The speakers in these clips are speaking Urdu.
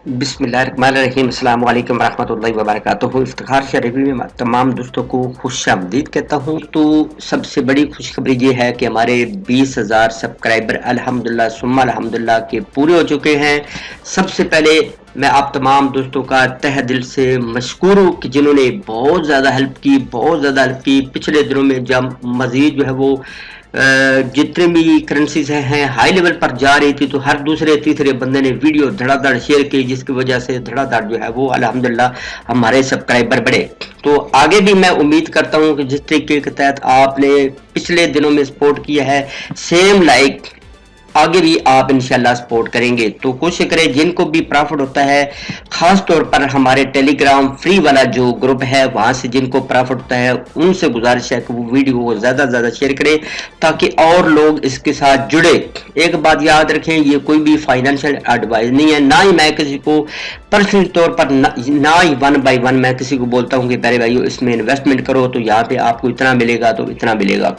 بسم اللہ الرحمن الرحیم۔ السلام علیکم ورحمۃ اللہ وبرکاتہ۔ افتخار شریفی میں تمام دوستوں کو خوش آمدید کہتا ہوں۔ تو سب سے بڑی خوشخبری یہ ہے کہ ہمارے 20,000 سبسکرائبر الحمدللہ ثم الحمدللہ کے پورے ہو چکے ہیں۔ سب سے پہلے میں آپ تمام دوستوں کا تہ دل سے مشکور ہوں کہ جنہوں نے بہت زیادہ ہیلپ کی پچھلے دنوں میں، جب مزید جو ہے وہ جتنے بھی کرنسیز ہیں ہائی لیول پر جا رہی تھی، تو ہر دوسرے تیسرے بندے نے ویڈیو دھڑا دھڑ شیئر کی، جس کی وجہ سے دھڑا دھڑ جو ہے وہ الحمدللہ ہمارے سبسکرائبر بڑھے۔ تو آگے بھی میں امید کرتا ہوں کہ جس طریقے کے تحت آپ نے پچھلے دنوں میں سپورٹ کیا ہے، سیم لائک آگے بھی آپ انشاءاللہ سپورٹ کریں گے۔ تو کوشش کریں جن کو بھی پرافٹ ہوتا ہے، خاص طور پر ہمارے ٹیلی گرام فری والا جو گروپ ہے، وہاں سے جن کو پرافٹ ہوتا ہے ان سے گزارش ہے کہ وہ ویڈیو کو زیادہ سے زیادہ شیئر کریں تاکہ اور لوگ اس کے ساتھ جڑے۔ ایک بات یاد رکھیں، یہ کوئی بھی فائنینشیل ایڈوائز نہیں ہے، نہ ہی میں کسی کو پرسنل طور پر، نہ ہی 1 by 1 میں کسی کو بولتا ہوں کہ پیارے بھائیو اس میں انویسٹمنٹ کرو تو یہاں پہ آپ کو اتنا ملے گا تو اتنا ملے گا۔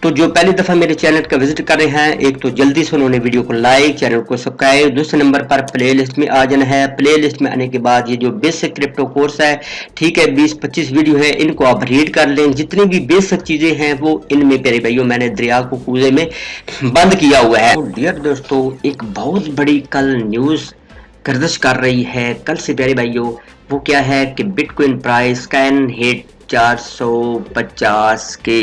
تو جو پہلی دفعہ میرے چینل کا وزٹ کر رہے ہیں، ایک تو جلدی سے انہوں نے ویڈیو کو لائک، چینل کو سبسکرائب، دوسرے نمبر پر پلے لسٹ میں آ جانا ہے۔ پلے لسٹ میں آنے کے بعد یہ جو بیسک کرپٹو کورس ہے، ٹھیک ہے، 20-25 ویڈیو ہے، ان کو آپ ریڈ کر لیں۔ جتنی بھی بیسک چیزیں ہیں وہ ان میں پیارے بھائیوں میں نے دریا کو کوزے میں بند کیا ہوا ہے۔ ڈیئر دوستو، ایک بہت بڑی کل نیوز گردش کر رہی ہے کل سے پیارے بھائیوں، وہ کیا ہے کہ بٹ کوائن پرائس کین ہٹ 450 کے،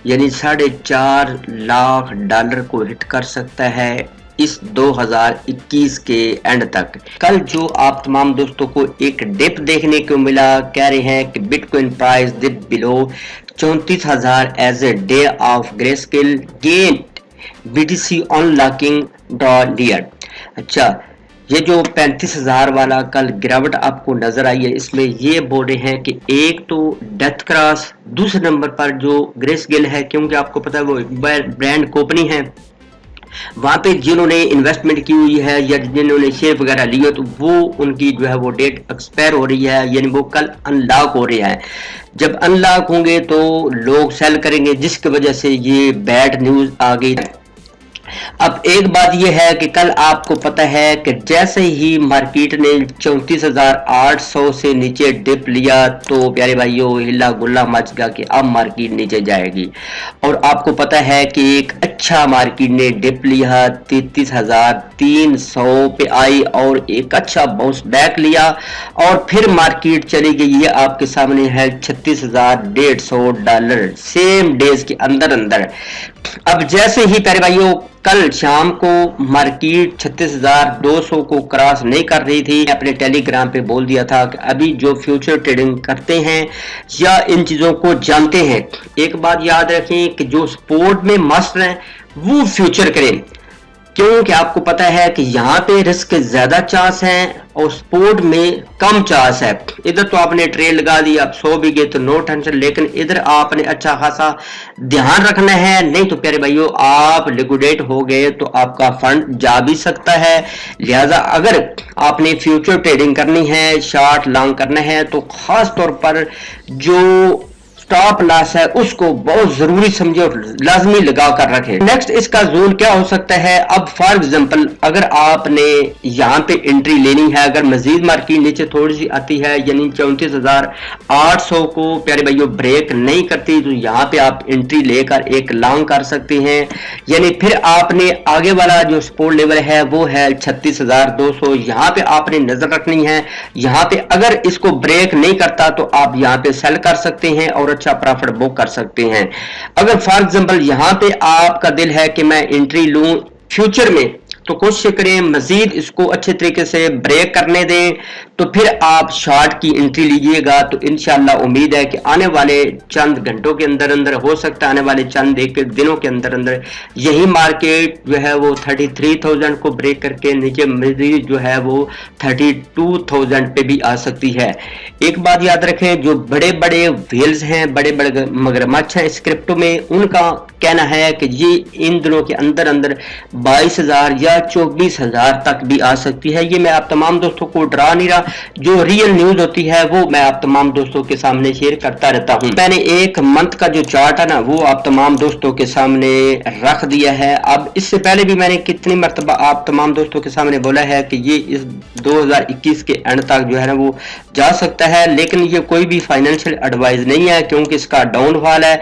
یعنی $4.5 کو ہٹ کر سکتا ہے اس 2021 کے اینڈ تک۔ کل جو آپ تمام دوستوں کو ایک ڈپ دیکھنے کو ملا، کہہ رہے ہیں کہ bitcoin price dip below 34,000 as a day of Grayscale گین BTC آن لاکنگ ڈالر۔ اچھا، یہ جو 35,000 والا کل گراوٹ آپ کو نظر آئی ہے، اس میں یہ بول رہے ہیں کہ ایک تو ڈیتھ کراس، دوسرے نمبر پر جو گریس گل ہے، کیونکہ آپ کو پتا ہے وہ برانڈ کمپنی ہے، وہاں پہ جنہوں نے انویسٹمنٹ کی ہوئی ہے یا جنہوں نے شیئر وغیرہ لیے تو وہ ان کی جو ہے وہ ڈیٹ ایکسپائر ہو رہی ہے، یعنی وہ کل ان لاک ہو رہی ہے۔ جب ان لاک ہوں گے تو لوگ سیل کریں گے، جس کی وجہ سے یہ بیڈ نیوز آ گئی۔ اب ایک بات یہ ہے کہ کل آپ کو پتہ ہے کہ جیسے ہی مارکیٹ نے 34,800 سے نیچے ڈپ لیا تو پیارے بھائیوں ہلا گلا مچ گیا کہ اب مارکیٹ نیچے جائے گی، اور آپ کو پتہ ہے کہ ایک اچھا مارکیٹ نے ڈپ لیا، 33,300 پہ آئی اور ایک اچھا باؤنس بیک لیا اور پھر مارکیٹ چلی گئی۔ یہ آپ کے سامنے ہے $36,150 سیم ڈیز کے اندر۔ اب جیسے ہی پیارے بھائیوں کل شام کو مارکیٹ 36,200 کو کراس نہیں کر رہی تھی، اپنے ٹیلی گرام پہ بول دیا تھا کہ ابھی جو فیوچر ٹریڈنگ کرتے ہیں یا ان چیزوں کو جانتے ہیں، ایک بات یاد رکھیں کہ جو سپورٹ میں ماسٹر ہیں وہ فیوچر کریں، کیونکہ آپ کو پتا ہے کہ یہاں پہ رسک زیادہ چانس ہیں اور سپورٹ میں کم چانس ہے۔ ادھر تو آپ نے ٹریڈ لگا دی، آپ 100 بھی گئے تو نو ٹینشن، لیکن ادھر آپ نے اچھا خاصا دھیان رکھنا ہے، نہیں تو پیارے بھائیوں آپ لیکوڈیٹ ہو گئے تو آپ کا فنڈ جا بھی سکتا ہے۔ لہذا اگر آپ نے فیوچر ٹریڈنگ کرنی ہے، شارٹ لانگ کرنا ہے، تو خاص طور پر جو سٹاپ لاس ہے اس کو بہت ضروری سمجھے اور لازمی لگا کر رکھے۔ نیکسٹ اس کا زون کیا ہو سکتا ہے؟ اب فار ایگزامپل اگر آپ نے یہاں پہ انٹری لینی ہے، اگر مزید مارکیٹ نیچے تھوڑی سی آتی ہے، یعنی 34,800 کو پیارے بھائیوں بریک نہیں کرتی، تو یہاں پہ آپ انٹری لے کر ایک لانگ کر سکتے ہیں، یعنی پھر آپ نے آگے والا جو سپورٹ لیول ہے وہ ہے 36,200، یہاں پہ آپ نے نظر رکھنی ہے۔ یہاں پہ اگر اس کو بریک نہیں کرتا تو آپ یہاں پہ سیل کر سکتے ہیں اور اچھا پرافٹ بک کر سکتے ہیں۔ اگر فار ایگزامپل یہاں پہ آپ کا دل ہے کہ میں انٹری لوں فیوچر میں، تو کوشش کریں مزید اس کو اچھے طریقے سے بریک کرنے دیں، تو پھر آپ شارٹ کی انٹری لیجئے گا، تو انشاءاللہ امید ہے کہ آنے والے چند گھنٹوں کے اندر ہو سکتا ہے آنے والے چند دنوں کے اندر یہی مارکیٹ جو ہے وہ 33,000 کو بریک کر کے نیچے مزید جو ہے وہ 32,000 پہ بھی آ سکتی ہے۔ ایک بات یاد رکھیں، جو بڑے بڑے ویلز ہیں، بڑے بڑے مگرمچھ ہیں اس کرپٹو میں، ان کا کہنا ہے کہ یہ ان دنوں کے اندر 22,000 یا 24,000 تک بھی آ سکتی ہے۔ یہ میں آپ تمام دوستوں کو ڈرا نہیں رہا، جو ریئل نیوز ہوتی ہے وہ میں آپ تمام دوستوں کے سامنے شیئر کرتا رہتا ہوں. میں نے ایک منتھ کا جو چارٹ ہے نا وہ آپ تمام دوستوں کے سامنے رکھ دیا ہے. اب اس سے پہلے بھی میں نے کتنی مرتبہ آپ تمام دوستوں کے سامنے بولا ہے کہ یہ اس 2021 کے اینڈ تک جو ہے نا وہ جا سکتا ہے, لیکن یہ کوئی بھی فائنینشیل ایڈوائز نہیں ہے کیونکہ اس کا ڈاؤن فال ہے.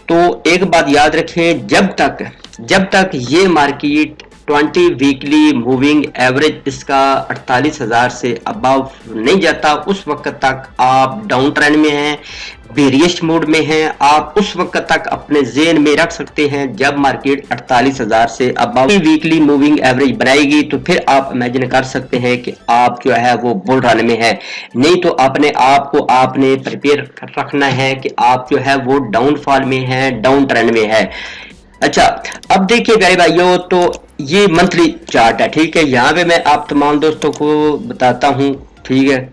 تو ایک بات یاد رکھیں, جب تک یہ مارکیٹ 20 ویکلی موونگ ایوریج اس کا 48,000 سے اباؤ نہیں جاتا, اس وقت تک آپ ڈاؤن ٹرینڈ میں ہیں, بیریش موڈ میں ہیں. آپ اس وقت تک اپنے ذہن میں رکھ سکتے ہیں جب مارکیٹ 48,000 سے اباؤ ویکلی موونگ ایوریج بنائے گی تو پھر آپ امیجن کر سکتے ہیں کہ آپ جو ہے وہ بل رن میں ہے. نہیں تو اپنے آپ کو آپ نے پریپیئر رکھنا ہے کہ آپ جو ہے وہ ڈاؤن فال میں ہیں, ڈاؤن ٹرینڈ میں ہے. اچھا اب دیکھیے پیارے بھائیوں, تو یہ منتھلی چارٹ ہے, ٹھیک ہے. یہاں پہ میں آپ تمام دوستوں کو بتاتا ہوں, ٹھیک ہے.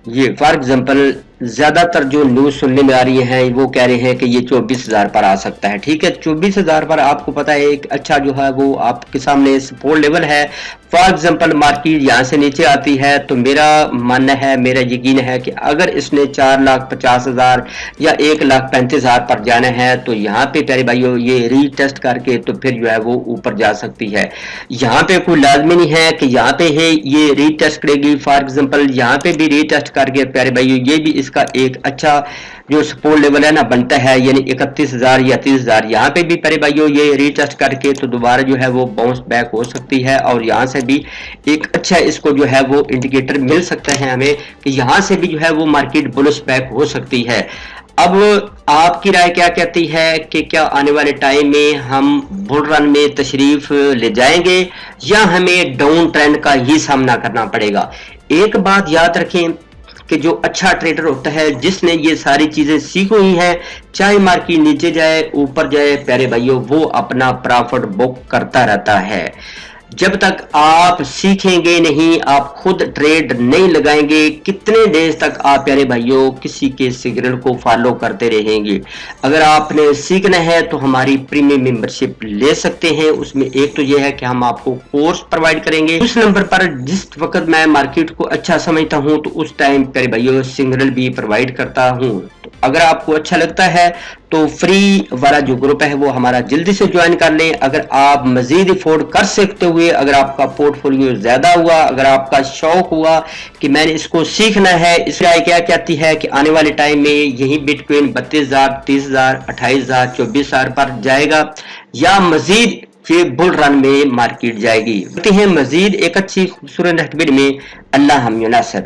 یہ فار ایگزامپل زیادہ تر جو نیوز سننے میں آ رہی ہیں وہ کہہ رہے ہیں کہ یہ 24,000 پر آ سکتا ہے, ٹھیک ہے. 24,000 پر آپ کو پتا ہے ایک اچھا جو ہے وہ آپ کے سامنے سپورٹ لیول ہے. فار ایگزامپل مارکیٹ یہاں سے نیچے آتی ہے تو میرا ماننا ہے, میرا یقین ہے کہ اگر اس نے 4,50,000 یا 1,35,000 پر جانا ہے تو یہاں پہ پیارے بھائیوں یہ ری ٹیسٹ کر کے تو پھر جو ہے وہ اوپر جا سکتی ہے. یہاں پہ کوئی لازمی نہیں ہے کہ یہاں پہ ہے یہ ری ٹیسٹ کرے گی. فار ایگزامپل یہاں پہ بھی ری ٹیسٹ کر کے پیارے بھائیوں یہ بھی اس کا ایک اچھا جو سپورٹ لیول ہے نا بنتا ہے, یعنی 31,000 یا 30,000. یہاں پہ بھی پیارے بھائیوں یہ ری ٹیسٹ کر کے تو دوبارہ جو ہے وہ باؤنس بیک ہو سکتی ہے, اور یہاں سے بھی ایک اچھا اس کو جو ہے وہ انڈیکیٹر مل سکتا ہے ہمیں کہ یہاں سے بھی جو ہے وہ مارکیٹ بولس بیک ہو سکتی ہے. اب آپ کی رائے کیا کہتی ہے کہ کیا آنے والے ٹائم میں ہم بل رن میں تشریف لے جائیں گے یا ہمیں ڈاؤن ٹرینڈ کا ہی سامنا کرنا پڑے گا؟ ایک بات یاد رکھیں کہ جو اچھا ٹریڈر ہوتا ہے جس نے یہ ساری چیزیں سیکھ ہوئی ہیں, چاہے مارکیٹ نیچے جائے اوپر جائے پیارے بھائیوں وہ اپنا پرافٹ بک کرتا رہتا ہے. جب تک آپ سیکھیں گے نہیں, آپ خود ٹریڈ نہیں لگائیں گے, کتنے ڈیز تک آپ پیارے بھائیوں کسی کے سگنل کو فالو کرتے رہیں گے؟ اگر آپ نے سیکھنا ہے تو ہماری پریمیم ممبرشپ لے سکتے ہیں. اس میں ایک تو یہ ہے کہ ہم آپ کو کورس پرووائڈ کریں گے, اس نمبر پر جس وقت میں مارکیٹ کو اچھا سمجھتا ہوں تو اس ٹائم پیارے بھائیوں سگنل بھی پرووائڈ کرتا ہوں. تو اگر آپ کو اچھا لگتا ہے تو فری والا جو گروپ ہے وہ ہمارا جلدی سے جوائن کر لیں. اگر آپ مزید افورڈ کر سکتے ہوئے, اگر آپ کا پورٹ فولیو زیادہ ہوا, اگر آپ کا شوق ہوا کہ میں نے اس کو سیکھنا ہے, اس رائے کیا کہتی ہے کہ آنے والے ٹائم میں یہی بٹ کوئن 32,000 30,000 28,000 24,000 پر جائے گا یا مزید یہ بل رن میں مارکیٹ جائے گی. مزید ایک اچھی خوبصورت رہنمائی میں. اللہ ہم ناصر.